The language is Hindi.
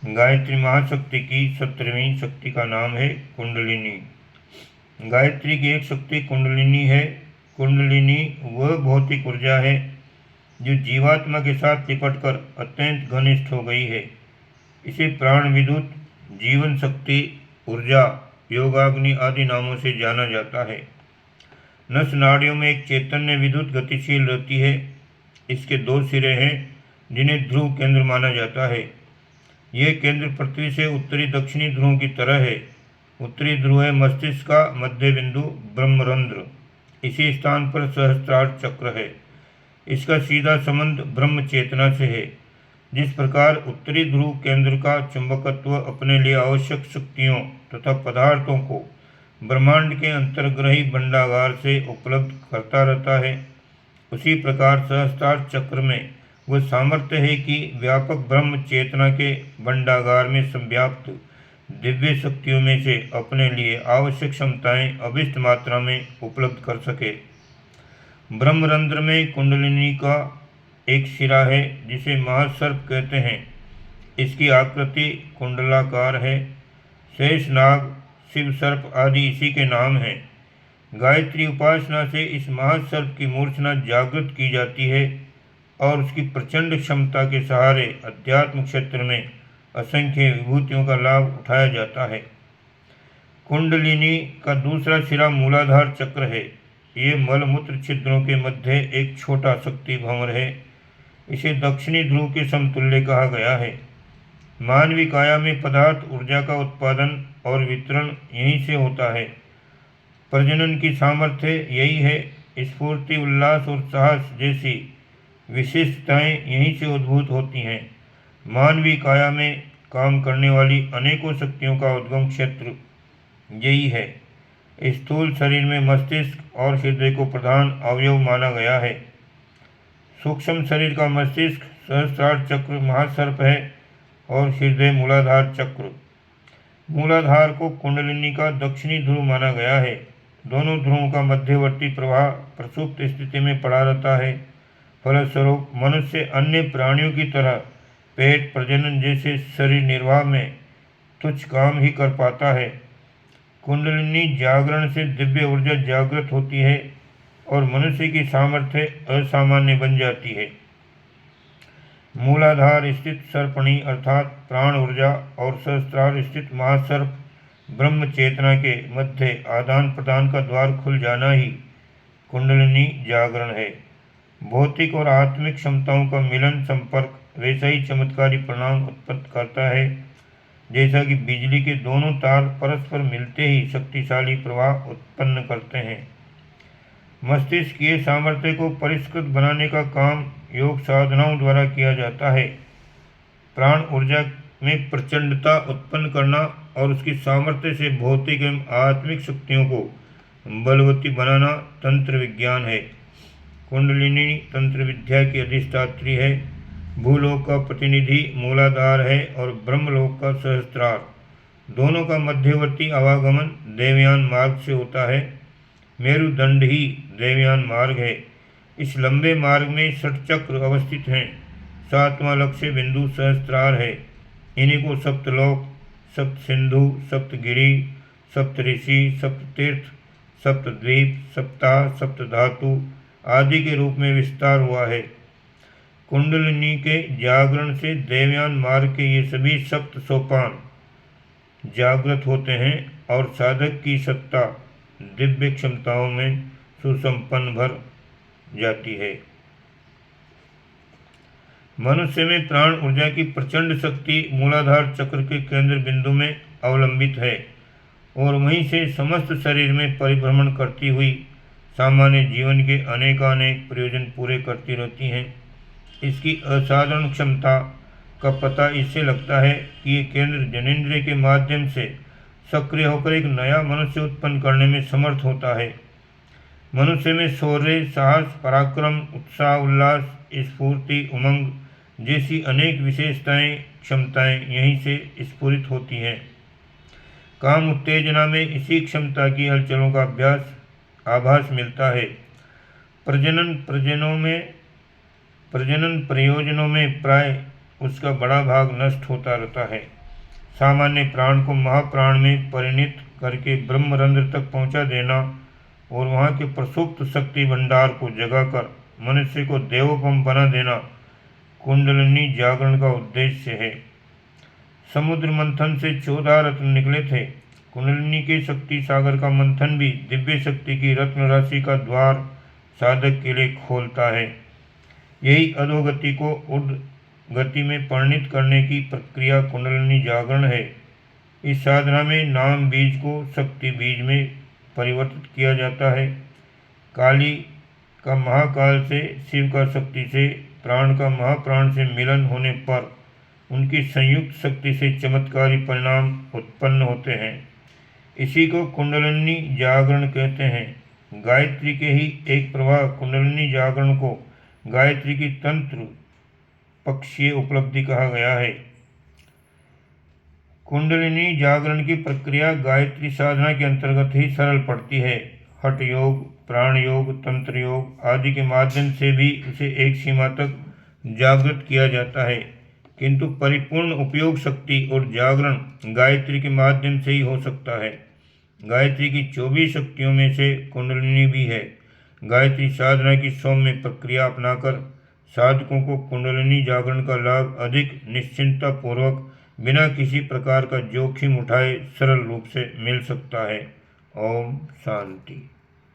गायत्री महाशक्ति की 17वीं शक्ति का नाम है कुंडलिनी। गायत्री की एक शक्ति कुंडलिनी है। कुंडलिनी वह भौतिक ऊर्जा है जो जीवात्मा के साथ लिपटकर अत्यंत घनिष्ठ हो गई है। इसे प्राण विद्युत, जीवन शक्ति, ऊर्जा, योगाग्नि आदि नामों से जाना जाता है। नस नाड़ियों में एक चैतन्य विद्युत गतिशील रहती है। इसके 2 सिरे हैं जिन्हें ध्रुव केंद्र माना जाता है। यह केंद्र पृथ्वी से उत्तरी दक्षिणी ध्रुव की तरह है। उत्तरी ध्रुव है मस्तिष्क का मध्य बिंदु ब्रह्मरंध्र। इसी स्थान पर सहस्त्रार चक्र है। इसका सीधा संबंध ब्रह्म चेतना से है। जिस प्रकार उत्तरी ध्रुव केंद्र का चुंबकत्व अपने लिए आवश्यक शक्तियों तथा पदार्थों को ब्रह्मांड के अंतर्ग्रही भंडागार से उपलब्ध करता रहता है, उसी प्रकार सहस्त्रार चक्र में वह सामर्थ्य है कि व्यापक ब्रह्म चेतना के भंडागार में संव्याप्त दिव्य शक्तियों में से अपने लिए आवश्यक क्षमताएं अभिष्ट मात्रा में उपलब्ध कर सके। ब्रह्मरंध्र में कुंडलिनी का एक सिरा है जिसे महासर्प कहते हैं। इसकी आकृति कुंडलाकार है। शेष नाग, शिव सर्प आदि इसी के नाम हैं। गायत्री उपासना से इस महासर्प की मूर्छना जागृत की जाती है और उसकी प्रचंड क्षमता के सहारे अध्यात्म क्षेत्र में असंख्य विभूतियों का लाभ उठाया जाता है। कुंडलिनी का दूसरा सिरा मूलाधार चक्र है। ये मलमूत्र छिद्रों के मध्य एक छोटा शक्ति भंवर है। इसे दक्षिणी ध्रुव के समतुल्य कहा गया है। मानवी काया में पदार्थ ऊर्जा का उत्पादन और वितरण यहीं से होता है। प्रजनन की सामर्थ्य यही है। स्फूर्ति, उल्लास और साहस जैसी विशिष्टताएं यहीं से उद्भूत होती हैं। मानवीय काया में काम करने वाली अनेकों शक्तियों का उद्गम क्षेत्र यही है। स्थूल शरीर में मस्तिष्क और हृदय को प्रधान अवयव माना गया है। सूक्ष्म शरीर का मस्तिष्क सहस्त्रार चक्र महासर्प है और हृदय मूलाधार चक्र। मूलाधार को कुंडलिनी का दक्षिणी ध्रुव माना गया है। दोनों ध्रुवों का मध्यवर्ती प्रवाह प्रसुप्त स्थिति में पड़ा रहता है। फलस्वरूप मनुष्य अन्य प्राणियों की तरह पेट, प्रजनन जैसे शरीर निर्वाह में तुच्छ काम ही कर पाता है। कुंडलिनी जागरण से दिव्य ऊर्जा जागृत होती है और मनुष्य की सामर्थ्य असामान्य बन जाती है। मूलाधार स्थित सर्पणी अर्थात प्राण ऊर्जा और सहस्त्रार स्थित महासर्प ब्रह्म चेतना के मध्य आदान प्रदान का द्वार खुल जाना ही कुंडलिनी जागरण है। भौतिक और आत्मिक क्षमताओं का मिलन संपर्क वैसा ही चमत्कारी परिणाम उत्पन्न करता है जैसा कि बिजली के दोनों तार परस्पर मिलते ही शक्तिशाली प्रवाह उत्पन्न करते हैं। मस्तिष्क के सामर्थ्य को परिष्कृत बनाने का काम योग साधनाओं द्वारा किया जाता है। प्राण ऊर्जा में प्रचंडता उत्पन्न करना और उसकी सामर्थ्य से भौतिक एवं आत्मिक शक्तियों को बलवती बनाना तंत्र विज्ञान है। कुंडलिनी तंत्र विद्या की अधिष्ठात्री है। भूलोक का प्रतिनिधि मूलाधार है और ब्रह्मलोक का सहस्त्रार। दोनों का मध्यवर्ती आवागमन देवयान मार्ग से होता है। मेरुदंड ही देवयान मार्ग है। इस लंबे मार्ग में 6 चक्र अवस्थित हैं। 7वां लक्ष्य बिंदु सहस्त्रार है। इन्हीं को सप्तलोक, सप्त सिंधु, सप्तगिरि, सप्त ऋषि, सप्त तीर्थ, सप्त द्वीप, सप्ताह, सप्त धातु आदि के रूप में विस्तार हुआ है। कुंडलिनी के जागरण से देवयान मार्ग के ये सभी सप्त सोपान जागृत होते हैं और साधक की सत्ता दिव्य क्षमताओं में सुसंपन्न भर जाती है। मनुष्य में प्राण ऊर्जा की प्रचंड शक्ति मूलाधार चक्र के केंद्र बिंदु में अवलंबित है और वहीं से समस्त शरीर में परिभ्रमण करती हुई सामान्य जीवन के अनेकानेक प्रयोजन पूरे करती रहती हैं। इसकी असाधारण क्षमता का पता इससे लगता है कि ये केंद्र जनेंद्रिय के माध्यम से सक्रिय होकर एक नया मनुष्य उत्पन्न करने में समर्थ होता है। मनुष्य में शौर्य, साहस, पराक्रम, उत्साह, उल्लास, स्फूर्ति, उमंग जैसी अनेक विशेषताएं, क्षमताएं यहीं से स्फुरित होती हैं। काम उत्तेजना में इसी क्षमता की हलचलों का आभास मिलता है। प्रजनन प्रयोजनों में प्राय उसका बड़ा भाग नष्ट होता रहता है। सामान्य प्राण को महाप्राण में परिणित करके ब्रह्मरंध्र तक पहुंचा देना और वहाँ के प्रसुप्त शक्ति भंडार को जगाकर मनुष्य को देवोपम बना देना कुंडलिनी जागरण का उद्देश्य है। समुद्र मंथन से 14 रत्न निकले थे। कुंडलिनी के शक्ति सागर का मंथन भी दिव्य शक्ति की रत्न राशि का द्वार साधक के लिए खोलता है। यही अधोगति को ऊर्ध्व गति में परिणित करने की प्रक्रिया कुंडलिनी जागरण है। इस साधना में नाम बीज को शक्ति बीज में परिवर्तित किया जाता है। काली का महाकाल से, शिव का शक्ति से, प्राण का महाप्राण से मिलन होने पर उनकी संयुक्त शक्ति से चमत्कारी परिणाम उत्पन्न होते हैं। इसी को कुंडलिनी जागरण कहते हैं। गायत्री के ही एक प्रवाह कुंडलिनी जागरण को गायत्री की तंत्र पक्षीय उपलब्धि कहा गया है। कुंडलिनी जागरण की प्रक्रिया गायत्री साधना के अंतर्गत ही सरल पड़ती है। हठ योग, प्राण योग, तंत्र योग आदि के माध्यम से भी उसे एक सीमा तक जागृत किया जाता है, किंतु परिपूर्ण उपयोग शक्ति और जागरण गायत्री के माध्यम से ही हो सकता है। गायत्री की 24 शक्तियों में से कुंडलिनी भी है। गायत्री साधना की सौम्य प्रक्रिया अपनाकर साधकों को कुंडलिनी जागरण का लाभ अधिक निश्चिंता पूर्वक बिना किसी प्रकार का जोखिम उठाए सरल रूप से मिल सकता है। ओम शांति।